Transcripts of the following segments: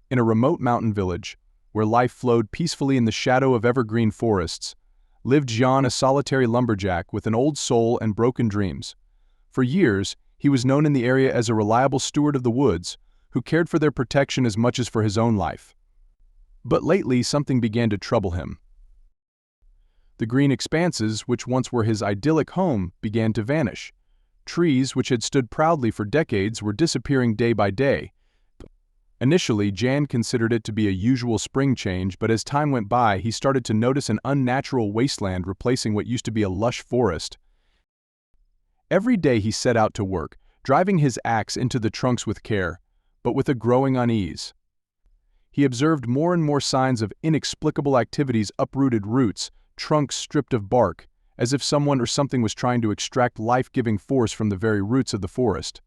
In a remote mountain village, where life flowed peacefully in the shadow of evergreen forests, lived Jean, a solitary lumberjack with an old soul and broken dreams. For years, he was known in the area as a reliable steward of the woods, who cared for their protection as much as for his own life. But lately, something began to trouble him. The green expanses, which once were his idyllic home, began to vanish. Trees, which had stood proudly for decades, were disappearing day by day. Initially, Jan considered it to be a usual spring change, but as time went by, he started to notice an unnatural wasteland replacing what used to be a lush forest. Every day he set out to work, driving his axe into the trunks with care, but with a growing unease. He observed more and more signs of inexplicable activities: uprooted roots, trunks stripped of bark, as if someone or something was trying to extract life-giving force from the very roots of the forest.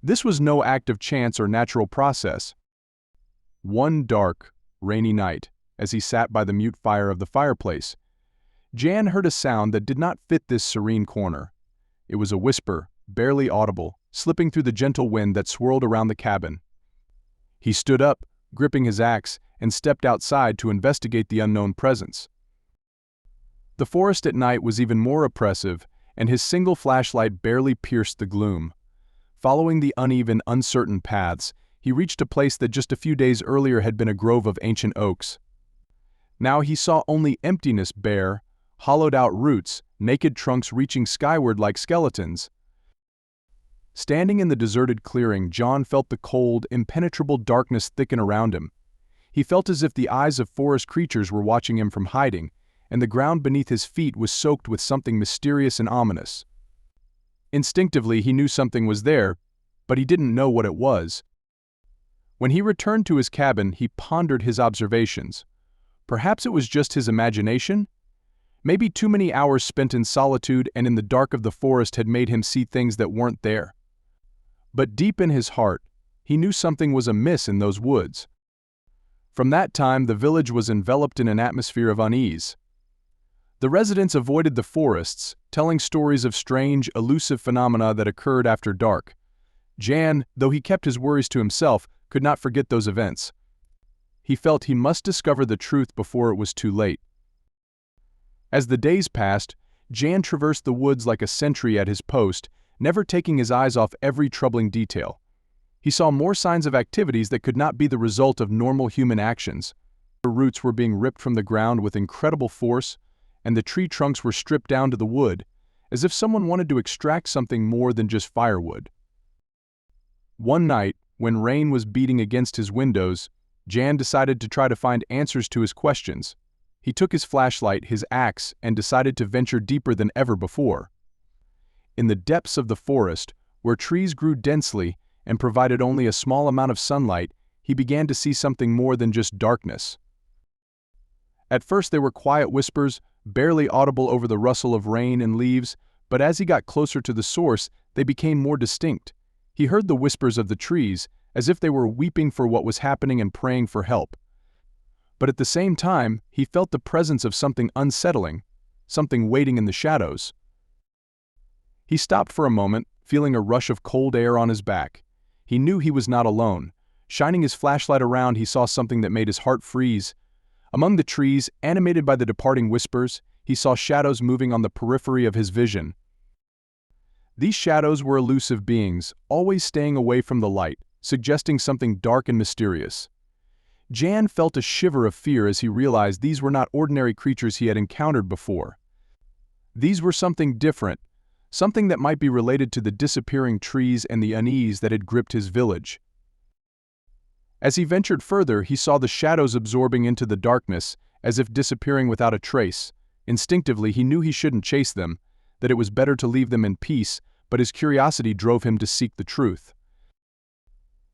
This was no act of chance or natural process. One dark, rainy night, as he sat by the mute fire of the fireplace, Jan heard a sound that did not fit this serene corner. It was a whisper, barely audible, slipping through the gentle wind that swirled around the cabin. He stood up, gripping his axe, and stepped outside to investigate the unknown presence. The forest at night was even more oppressive, and his single flashlight barely pierced the gloom. Following the uneven, uncertain paths, he reached a place that just a few days earlier had been a grove of ancient oaks. Now he saw only emptiness, bare, hollowed-out roots, naked trunks reaching skyward like skeletons. Standing in the deserted clearing, John felt the cold, impenetrable darkness thicken around him. He felt as if the eyes of forest creatures were watching him from hiding, and the ground beneath his feet was soaked with something mysterious and ominous. Instinctively, he knew something was there, but he didn't know what it was. When he returned to his cabin, he pondered his observations. Perhaps it was just his imagination? Maybe too many hours spent in solitude and in the dark of the forest had made him see things that weren't there. But deep in his heart, he knew something was amiss in those woods. From that time, the village was enveloped in an atmosphere of unease. The residents avoided the forests, telling stories of strange, elusive phenomena that occurred after dark. Jan, though he kept his worries to himself, could not forget those events. He felt he must discover the truth before it was too late. As the days passed, Jan traversed the woods like a sentry at his post, never taking his eyes off every troubling detail. He saw more signs of activities that could not be the result of normal human actions. The roots were being ripped from the ground with incredible force, and the tree trunks were stripped down to the wood, as if someone wanted to extract something more than just firewood. One night, when rain was beating against his windows, Jan decided to try to find answers to his questions. He took his flashlight, his axe, and decided to venture deeper than ever before. In the depths of the forest, where trees grew densely and provided only a small amount of sunlight, he began to see something more than just darkness. At first they were quiet whispers, barely audible over the rustle of rain and leaves, but as he got closer to the source, they became more distinct. He heard the whispers of the trees, as if they were weeping for what was happening and praying for help. But at the same time, he felt the presence of something unsettling, something waiting in the shadows. He stopped for a moment, feeling a rush of cold air on his back. He knew he was not alone. Shining his flashlight around, he saw something that made his heart freeze. Among the trees, animated by the departing whispers, he saw shadows moving on the periphery of his vision. These shadows were elusive beings, always staying away from the light, suggesting something dark and mysterious. Jan felt a shiver of fear as he realized these were not ordinary creatures he had encountered before. These were something different, something that might be related to the disappearing trees and the unease that had gripped his village. As he ventured further, he saw the shadows absorbing into the darkness, as if disappearing without a trace. Instinctively, he knew he shouldn't chase them, that it was better to leave them in peace, but his curiosity drove him to seek the truth.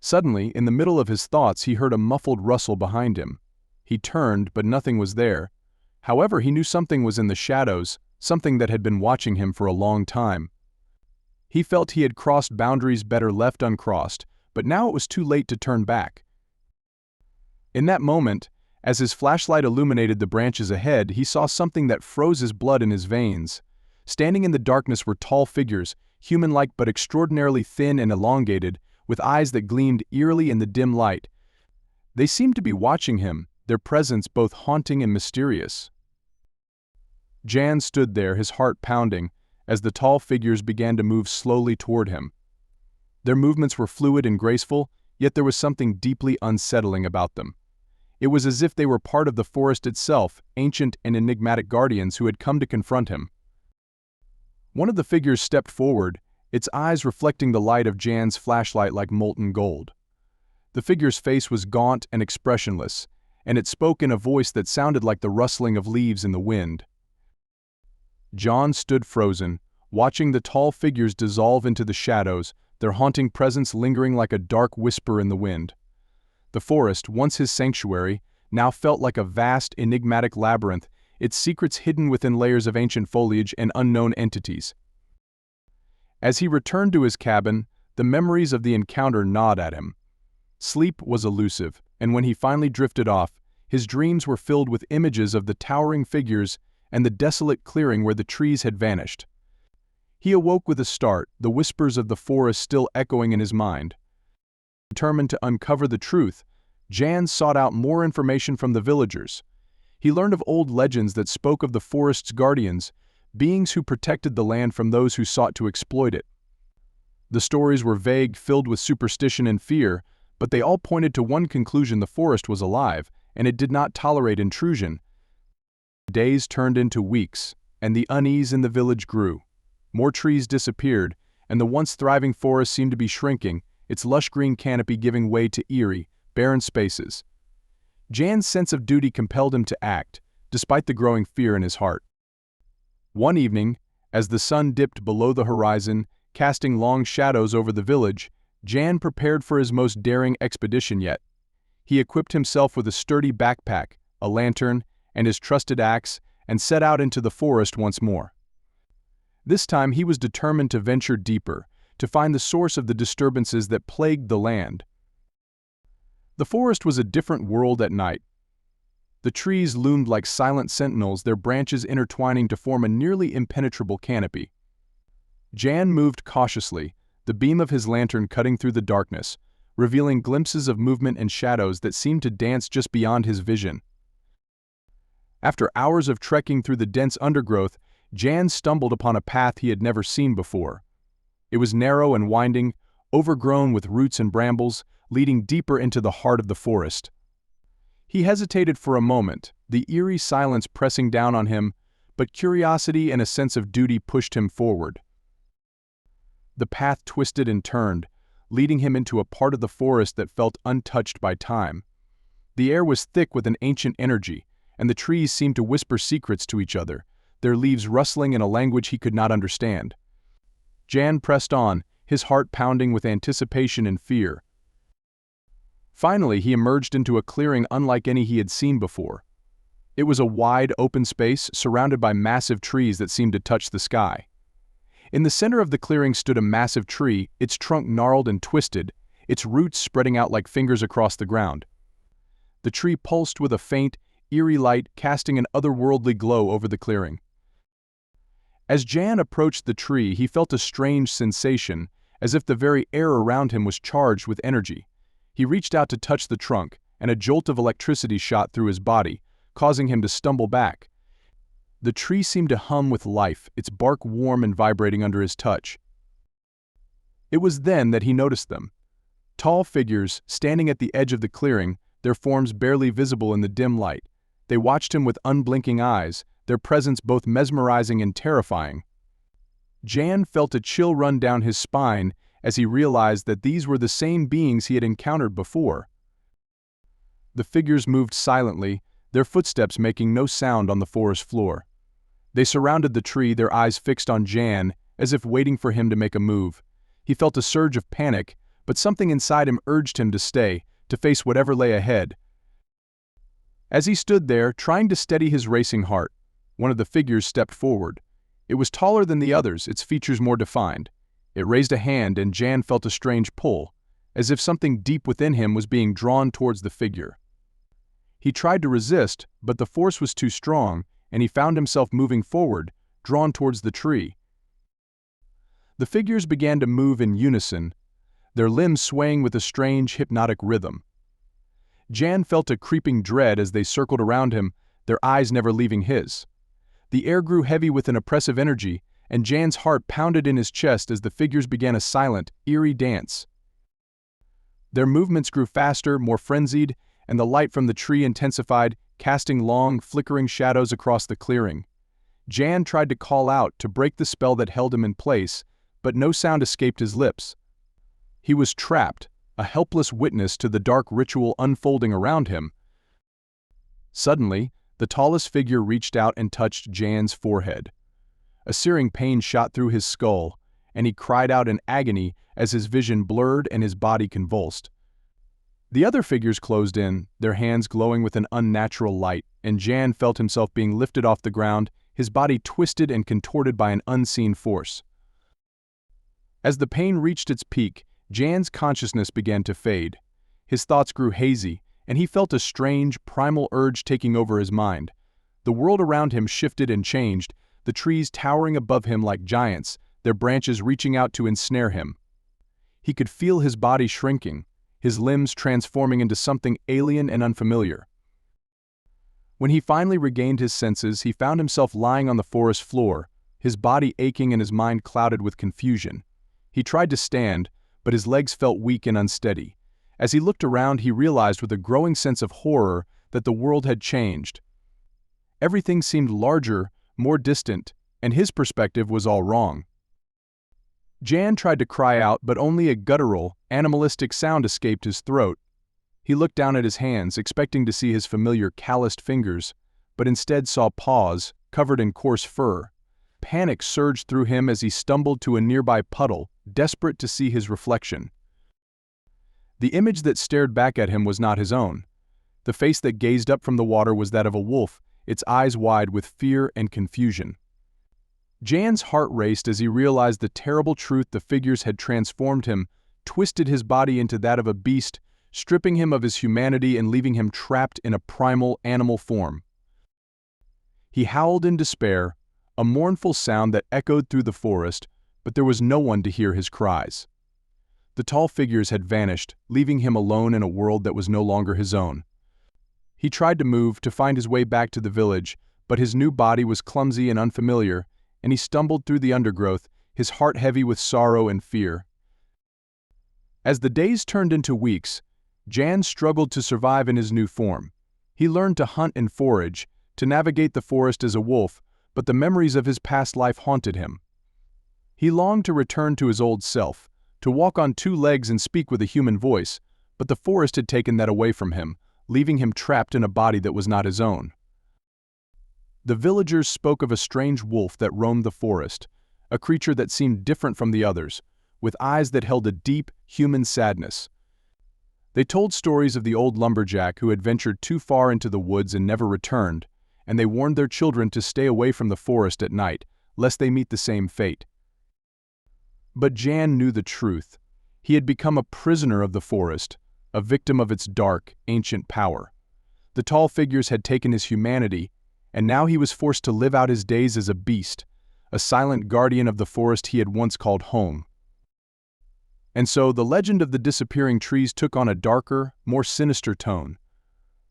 Suddenly, in the middle of his thoughts, he heard a muffled rustle behind him. He turned, but nothing was there. However, he knew something was in the shadows, something that had been watching him for a long time. He felt he had crossed boundaries better left uncrossed, but now it was too late to turn back. In that moment, as his flashlight illuminated the branches ahead, he saw something that froze his blood in his veins. Standing in the darkness were tall figures, human-like but extraordinarily thin and elongated, with eyes that gleamed eerily in the dim light. They seemed to be watching him, their presence both haunting and mysterious. Jan stood there, his heart pounding, as the tall figures began to move slowly toward him. Their movements were fluid and graceful, yet there was something deeply unsettling about them. It was as if they were part of the forest itself, ancient and enigmatic guardians who had come to confront him. One of the figures stepped forward, its eyes reflecting the light of Jan's flashlight like molten gold. The figure's face was gaunt and expressionless, and it spoke in a voice that sounded like the rustling of leaves in the wind. Jan stood frozen, watching the tall figures dissolve into the shadows, their haunting presence lingering like a dark whisper in the wind. The forest, once his sanctuary, now felt like a vast, enigmatic labyrinth, its secrets hidden within layers of ancient foliage and unknown entities. As he returned to his cabin, the memories of the encounter gnawed at him. Sleep was elusive, and when he finally drifted off, his dreams were filled with images of the towering figures and the desolate clearing where the trees had vanished. He awoke with a start, the whispers of the forest still echoing in his mind. Determined to uncover the truth, Jan sought out more information from the villagers. He learned of old legends that spoke of the forest's guardians, beings who protected the land from those who sought to exploit it. The stories were vague, filled with superstition and fear, but they all pointed to one conclusion: the forest was alive, and it did not tolerate intrusion. Days turned into weeks, and the unease in the village grew. More trees disappeared, and the once thriving forest seemed to be shrinking, its lush green canopy giving way to eerie, barren spaces. Jan's sense of duty compelled him to act, despite the growing fear in his heart. One evening, as the sun dipped below the horizon, casting long shadows over the village, Jan prepared for his most daring expedition yet. He equipped himself with a sturdy backpack, a lantern, and his trusted axe, and set out into the forest once more. This time he was determined to venture deeper, to find the source of the disturbances that plagued the land. The forest was a different world at night. The trees loomed like silent sentinels, their branches intertwining to form a nearly impenetrable canopy. Jan moved cautiously, the beam of his lantern cutting through the darkness, revealing glimpses of movement and shadows that seemed to dance just beyond his vision. After hours of trekking through the dense undergrowth, Jan stumbled upon a path he had never seen before. It was narrow and winding, overgrown with roots and brambles, leading deeper into the heart of the forest. He hesitated for a moment, the eerie silence pressing down on him, but curiosity and a sense of duty pushed him forward. The path twisted and turned, leading him into a part of the forest that felt untouched by time. The air was thick with an ancient energy, and the trees seemed to whisper secrets to each other, their leaves rustling in a language he could not understand. Jan pressed on, his heart pounding with anticipation and fear. Finally, he emerged into a clearing unlike any he had seen before. It was a wide, open space surrounded by massive trees that seemed to touch the sky. In the center of the clearing stood a massive tree, its trunk gnarled and twisted, its roots spreading out like fingers across the ground. The tree pulsed with a faint, eerie light, casting an otherworldly glow over the clearing. As Jan approached the tree, he felt a strange sensation, as if the very air around him was charged with energy. He reached out to touch the trunk, and a jolt of electricity shot through his body, causing him to stumble back. The tree seemed to hum with life, its bark warm and vibrating under his touch. It was then that he noticed them. Tall figures, standing at the edge of the clearing, their forms barely visible in the dim light. They watched him with unblinking eyes, their presence both mesmerizing and terrifying. Jan felt a chill run down his spine as he realized that these were the same beings he had encountered before. The figures moved silently, their footsteps making no sound on the forest floor. They surrounded the tree, their eyes fixed on Jan, as if waiting for him to make a move. He felt a surge of panic, but something inside him urged him to stay, to face whatever lay ahead. As he stood there, trying to steady his racing heart, one of the figures stepped forward. It was taller than the others, its features more defined. It raised a hand, and Jan felt a strange pull, as if something deep within him was being drawn towards the figure. He tried to resist, but the force was too strong, and he found himself moving forward, drawn towards the tree. The figures began to move in unison, their limbs swaying with a strange, hypnotic rhythm. Jan felt a creeping dread as they circled around him, their eyes never leaving his. The air grew heavy with an oppressive energy, and Jan's heart pounded in his chest as the figures began a silent, eerie dance. Their movements grew faster, more frenzied, and the light from the tree intensified, casting long, flickering shadows across the clearing. Jan tried to call out to break the spell that held him in place, but no sound escaped his lips. He was trapped, a helpless witness to the dark ritual unfolding around him. Suddenly, the tallest figure reached out and touched Jan's forehead. A searing pain shot through his skull, and he cried out in agony as his vision blurred and his body convulsed. The other figures closed in, their hands glowing with an unnatural light, and Jan felt himself being lifted off the ground, his body twisted and contorted by an unseen force. As the pain reached its peak, Jan's consciousness began to fade. His thoughts grew hazy, and he felt a strange, primal urge taking over his mind. The world around him shifted and changed, the trees towering above him like giants, their branches reaching out to ensnare him. He could feel his body shrinking, his limbs transforming into something alien and unfamiliar. When he finally regained his senses, he found himself lying on the forest floor, his body aching and his mind clouded with confusion. He tried to stand, but his legs felt weak and unsteady. As he looked around, he realized with a growing sense of horror that the world had changed. Everything seemed larger, more distant, and his perspective was all wrong. Jan tried to cry out, but only a guttural, animalistic sound escaped his throat. He looked down at his hands, expecting to see his familiar calloused fingers, but instead saw paws, covered in coarse fur. Panic surged through him as he stumbled to a nearby puddle, desperate to see his reflection. The image that stared back at him was not his own. The face that gazed up from the water was that of a wolf, its eyes wide with fear and confusion. Jan's heart raced as he realized the terrible truth. The figures had transformed him, twisted his body into that of a beast, stripping him of his humanity and leaving him trapped in a primal animal form. He howled in despair, a mournful sound that echoed through the forest, but there was no one to hear his cries. The tall figures had vanished, leaving him alone in a world that was no longer his own. He tried to move, to find his way back to the village, but his new body was clumsy and unfamiliar, and he stumbled through the undergrowth, his heart heavy with sorrow and fear. As the days turned into weeks, Jan struggled to survive in his new form. He learned to hunt and forage, to navigate the forest as a wolf, but the memories of his past life haunted him. He longed to return to his old self, to walk on two legs and speak with a human voice, but the forest had taken that away from him, leaving him trapped in a body that was not his own. The villagers spoke of a strange wolf that roamed the forest, a creature that seemed different from the others, with eyes that held a deep, human sadness. They told stories of the old lumberjack who had ventured too far into the woods and never returned, and they warned their children to stay away from the forest at night, lest they meet the same fate. But Jan knew the truth. He had become a prisoner of the forest, a victim of its dark, ancient power. The tall figures had taken his humanity, and now he was forced to live out his days as a beast, a silent guardian of the forest he had once called home. And so the legend of the disappearing trees took on a darker, more sinister tone.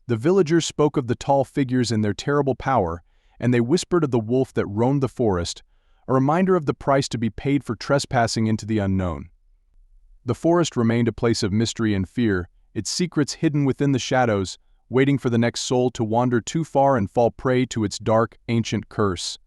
The villagers spoke of the tall figures and their terrible power, and they whispered of the wolf that roamed the forest, a reminder of the price to be paid for trespassing into the unknown. The forest remained a place of mystery and fear, its secrets hidden within the shadows, waiting for the next soul to wander too far and fall prey to its dark, ancient curse.